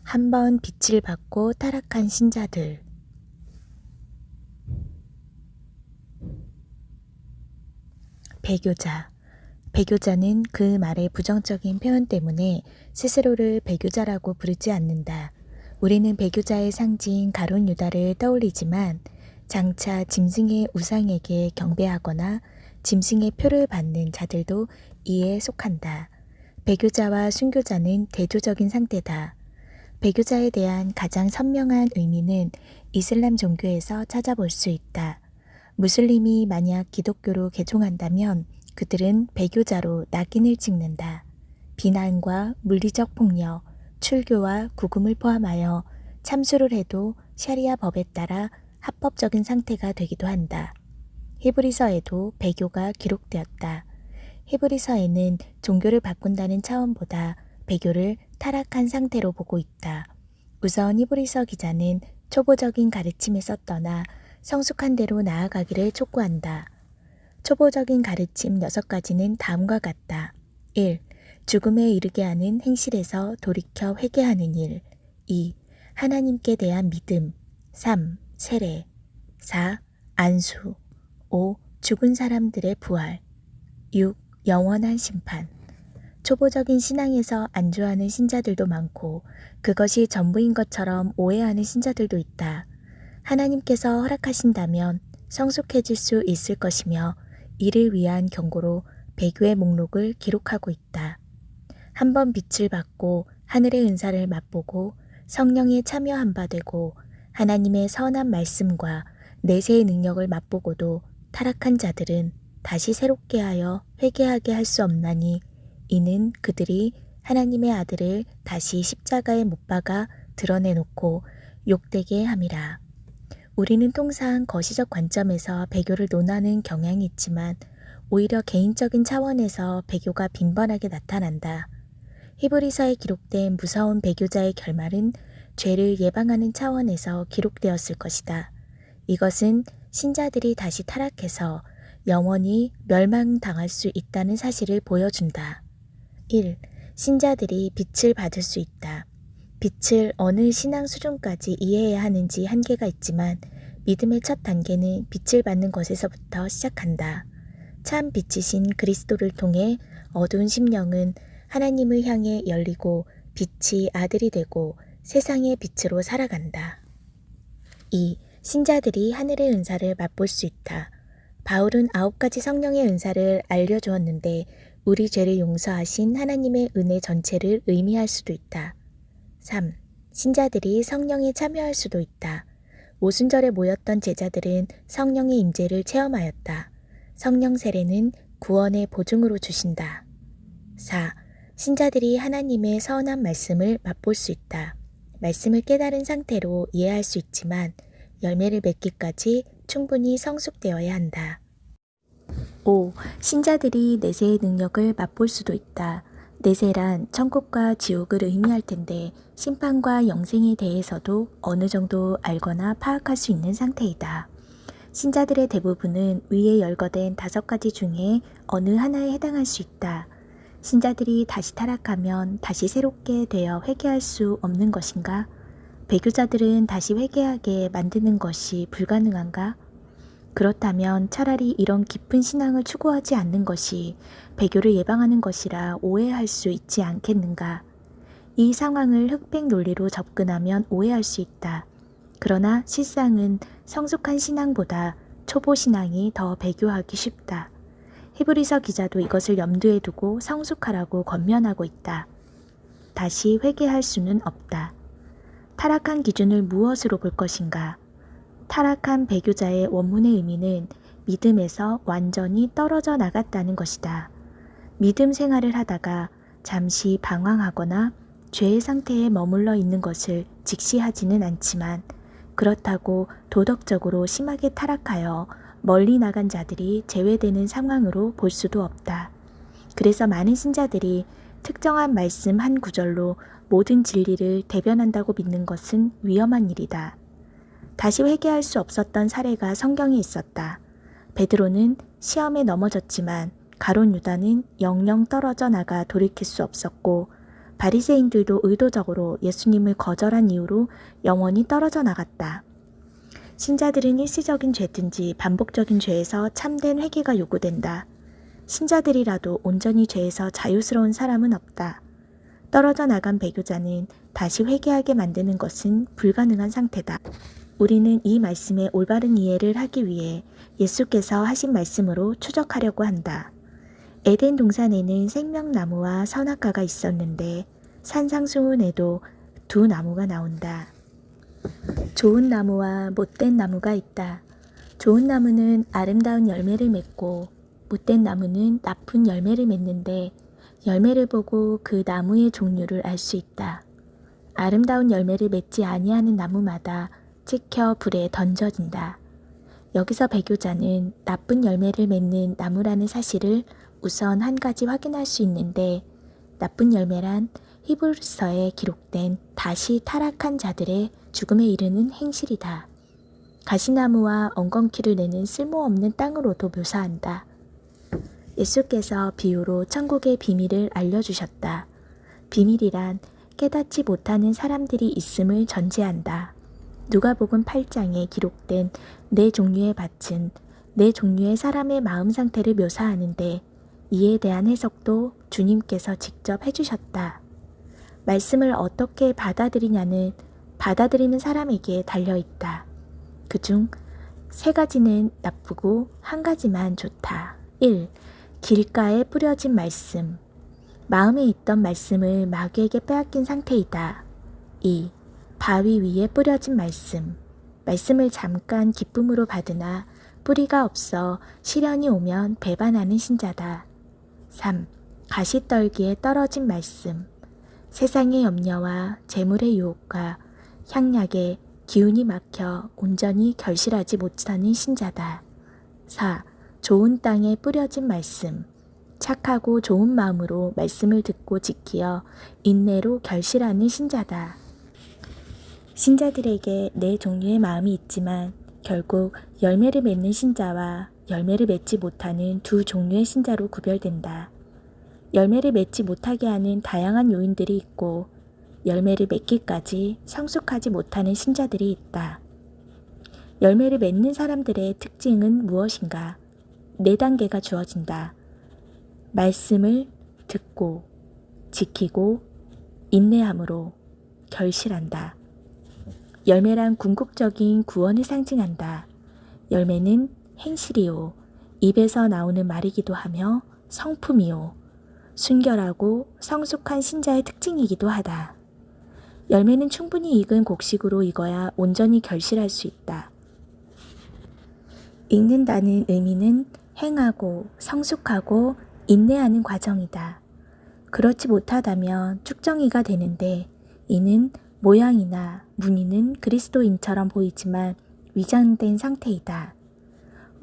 한 번 빛을 받고 타락한 신자들. 배교자. 배교자는 그 말의 부정적인 표현 때문에 스스로를 배교자라고 부르지 않는다. 우리는 배교자의 상징 가룟 유다를 떠올리지만 장차 짐승의 우상에게 경배하거나 짐승의 표를 받는 자들도 이에 속한다. 배교자와 순교자는 대조적인 상태다. 배교자에 대한 가장 선명한 의미는 이슬람 종교에서 찾아볼 수 있다. 무슬림이 만약 기독교로 개종한다면 그들은 배교자로 낙인을 찍는다. 비난과 물리적 폭력, 출교와 구금을 포함하여 참수를 해도 샤리아 법에 따라 합법적인 상태가 되기도 한다. 히브리서에도 배교가 기록되었다. 히브리서에는 종교를 바꾼다는 차원보다 배교를 타락한 상태로 보고 있다. 우선 히브리서 기자는 초보적인 가르침에서 떠나 성숙한 대로 나아가기를 촉구한다. 초보적인 가르침 6가지는 다음과 같다. 1. 죽음에 이르게 하는 행실에서 돌이켜 회개하는 일. 2. 하나님께 대한 믿음. 3. 세례. 4. 안수. 5. 죽은 사람들의 부활. 6. 영원한 심판. 초보적인 신앙에서 안주하는 신자들도 많고 그것이 전부인 것처럼 오해하는 신자들도 있다. 하나님께서 허락하신다면 성숙해질 수 있을 것이며 이를 위한 경고로 배교의 목록을 기록하고 있다. 한 번 빛을 받고 하늘의 은사를 맛보고 성령에 참여한 바 되고 하나님의 선한 말씀과 내세의 능력을 맛보고도 타락한 자들은 다시 새롭게 하여 회개하게 할 수 없나니 이는 그들이 하나님의 아들을 다시 십자가에 못 박아 드러내놓고 욕되게 함이라. 우리는 통상 거시적 관점에서 배교를 논하는 경향이 있지만 오히려 개인적인 차원에서 배교가 빈번하게 나타난다. 히브리서에 기록된 무서운 배교자의 결말은 죄를 예방하는 차원에서 기록되었을 것이다. 이것은 신자들이 다시 타락해서 영원히 멸망당할 수 있다는 사실을 보여준다. 1. 신자들이 빛을 받을 수 있다. 빛을 어느 신앙 수준까지 이해해야 하는지 한계가 있지만 믿음의 첫 단계는 빛을 받는 것에서부터 시작한다. 참 빛이신 그리스도를 통해 어두운 심령은 하나님을 향해 열리고 빛이 아들이 되고 세상의 빛으로 살아간다. 2. 신자들이 하늘의 은사를 맛볼 수 있다. 바울은 9가지 성령의 은사를 알려주었는데 우리 죄를 용서하신 하나님의 은혜 전체를 의미할 수도 있다. 3. 신자들이 성령에 참여할 수도 있다. 오순절에 모였던 제자들은 성령의 임재를 체험하였다. 성령 세례는 구원의 보증으로 주신다. 4. 신자들이 하나님의 선한 말씀을 맛볼 수 있다. 말씀을 깨달은 상태로 이해할 수 있지만 열매를 맺기까지 충분히 성숙되어야 한다. 5. 신자들이 내세의 능력을 맛볼 수도 있다. 내세란 천국과 지옥을 의미할 텐데 심판과 영생에 대해서도 어느 정도 알거나 파악할 수 있는 상태이다. 신자들의 대부분은 위에 열거된 5가지 중에 어느 하나에 해당할 수 있다. 신자들이 다시 타락하면 다시 새롭게 되어 회개할 수 없는 것인가? 배교자들은 다시 회개하게 만드는 것이 불가능한가? 그렇다면 차라리 이런 깊은 신앙을 추구하지 않는 것이 배교를 예방하는 것이라 오해할 수 있지 않겠는가? 이 상황을 흑백 논리로 접근하면 오해할 수 있다. 그러나 실상은 성숙한 신앙보다 초보 신앙이 더 배교하기 쉽다. 히브리서 기자도 이것을 염두에 두고 성숙하라고 권면하고 있다. 다시 회개할 수는 없다. 타락한 기준을 무엇으로 볼 것인가? 타락한 배교자의 원문의 의미는 믿음에서 완전히 떨어져 나갔다는 것이다. 믿음 생활을 하다가 잠시 방황하거나 죄의 상태에 머물러 있는 것을 직시하지는 않지만 그렇다고 도덕적으로 심하게 타락하여 멀리 나간 자들이 제외되는 상황으로 볼 수도 없다. 그래서 많은 신자들이 특정한 말씀 한 구절로 모든 진리를 대변한다고 믿는 것은 위험한 일이다. 다시 회개할 수 없었던 사례가 성경에 있었다. 베드로는 시험에 넘어졌지만 가룟 유다는 영영 떨어져 나가 돌이킬 수 없었고 바리새인들도 의도적으로 예수님을 거절한 이유로 영원히 떨어져 나갔다. 신자들은 일시적인 죄든지 반복적인 죄에서 참된 회개가 요구된다. 신자들이라도 온전히 죄에서 자유스러운 사람은 없다. 떨어져 나간 배교자는 다시 회개하게 만드는 것은 불가능한 상태다. 우리는 이 말씀의 올바른 이해를 하기 위해 예수께서 하신 말씀으로 추적하려고 한다. 에덴 동산에는 생명나무와 선악과가 있었는데 산상수훈에도 두 나무가 나온다. 좋은 나무와 못된 나무가 있다. 좋은 나무는 아름다운 열매를 맺고 못된 나무는 나쁜 열매를 맺는데 열매를 보고 그 나무의 종류를 알 수 있다. 아름다운 열매를 맺지 아니하는 나무마다 찍혀 불에 던져진다. 여기서 배교자는 나쁜 열매를 맺는 나무라는 사실을 우선 한 가지 확인할 수 있는데 나쁜 열매란 히브리서에 기록된 다시 타락한 자들의 죽음에 이르는 행실이다. 가시나무와 엉겅퀴를 내는 쓸모없는 땅으로도 묘사한다. 예수께서 비유로 천국의 비밀을 알려주셨다. 비밀이란 깨닫지 못하는 사람들이 있음을 전제한다. 누가복음 8장에 기록된 네 종류의 밭은 네 종류의 사람의 마음 상태를 묘사하는데 이에 대한 해석도 주님께서 직접 해주셨다. 말씀을 어떻게 받아들이냐는 받아들이는 사람에게 달려있다. 그중 세 가지는 나쁘고 한 가지만 좋다. 1. 길가에 뿌려진 말씀. 마음에 있던 말씀을 마귀에게 빼앗긴 상태이다. 2. 바위 위에 뿌려진 말씀. 말씀을 잠깐 기쁨으로 받으나 뿌리가 없어 시련이 오면 배반하는 신자다. 3. 가시떨기에 떨어진 말씀. 세상의 염려와 재물의 유혹과 향락에 기운이 막혀 온전히 결실하지 못하는 신자다. 4. 좋은 땅에 뿌려진 말씀. 착하고 좋은 마음으로 말씀을 듣고 지키어 인내로 결실하는 신자다. 신자들에게 네 종류의 마음이 있지만 결국 열매를 맺는 신자와 열매를 맺지 못하는 두 종류의 신자로 구별된다. 열매를 맺지 못하게 하는 다양한 요인들이 있고 열매를 맺기까지 성숙하지 못하는 신자들이 있다. 열매를 맺는 사람들의 특징은 무엇인가? 4단계가 주어진다. 말씀을 듣고 지키고 인내함으로 결실한다. 열매란 궁극적인 구원을 상징한다. 열매는 행실이요 입에서 나오는 말이기도 하며 성품이요 순결하고 성숙한 신자의 특징이기도 하다. 열매는 충분히 익은 곡식으로 익어야 온전히 결실할 수 있다. 익는다는 의미는 행하고 성숙하고 인내하는 과정이다. 그렇지 못하다면 쭉정이가 되는데 이는 모양이나 무늬는 그리스도인처럼 보이지만 위장된 상태이다.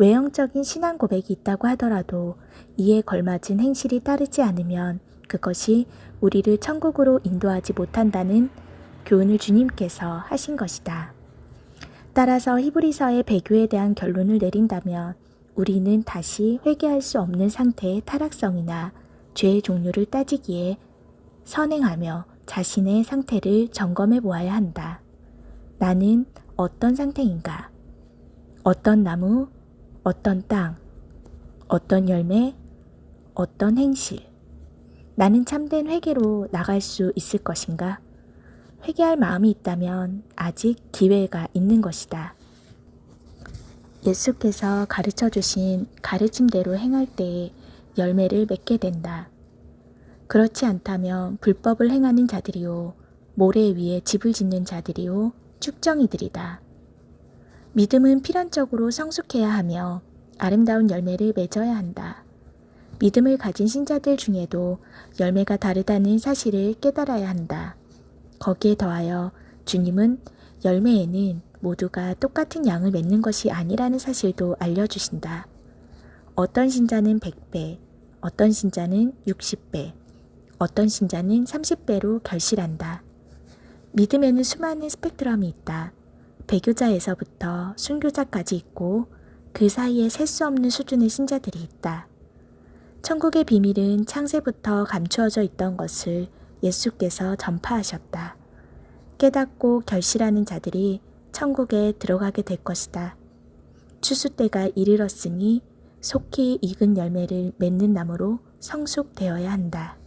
외형적인 신앙 고백이 있다고 하더라도 이에 걸맞은 행실이 따르지 않으면 그것이 우리를 천국으로 인도하지 못한다는 교훈을 주님께서 하신 것이다. 따라서 히브리서의 배교에 대한 결론을 내린다면 우리는 다시 회개할 수 없는 상태의 타락성이나 죄의 종류를 따지기에 선행하며 자신의 상태를 점검해 보아야 한다. 나는 어떤 상태인가? 어떤 나무, 어떤 땅, 어떤 열매, 어떤 행실. 나는 참된 회개로 나갈 수 있을 것인가? 회개할 마음이 있다면 아직 기회가 있는 것이다. 예수께서 가르쳐 주신 가르침대로 행할 때에 열매를 맺게 된다. 그렇지 않다면 불법을 행하는 자들이요 모래 위에 집을 짓는 자들이요 쭉정이들이다. 믿음은 필연적으로 성숙해야 하며 아름다운 열매를 맺어야 한다. 믿음을 가진 신자들 중에도 열매가 다르다는 사실을 깨달아야 한다. 거기에 더하여 주님은 열매에는 모두가 똑같은 양을 맺는 것이 아니라는 사실도 알려주신다. 어떤 신자는 100배, 어떤 신자는 60배, 어떤 신자는 30배로 결실한다. 믿음에는 수많은 스펙트럼이 있다. 배교자에서부터 순교자까지 있고 그 사이에 셀 수 없는 수준의 신자들이 있다. 천국의 비밀은 창세부터 감추어져 있던 것을 예수께서 전파하셨다. 깨닫고 결실하는 자들이 천국에 들어가게 될 것이다. 추수 때가 이르렀으니 속히 익은 열매를 맺는 나무로 성숙되어야 한다.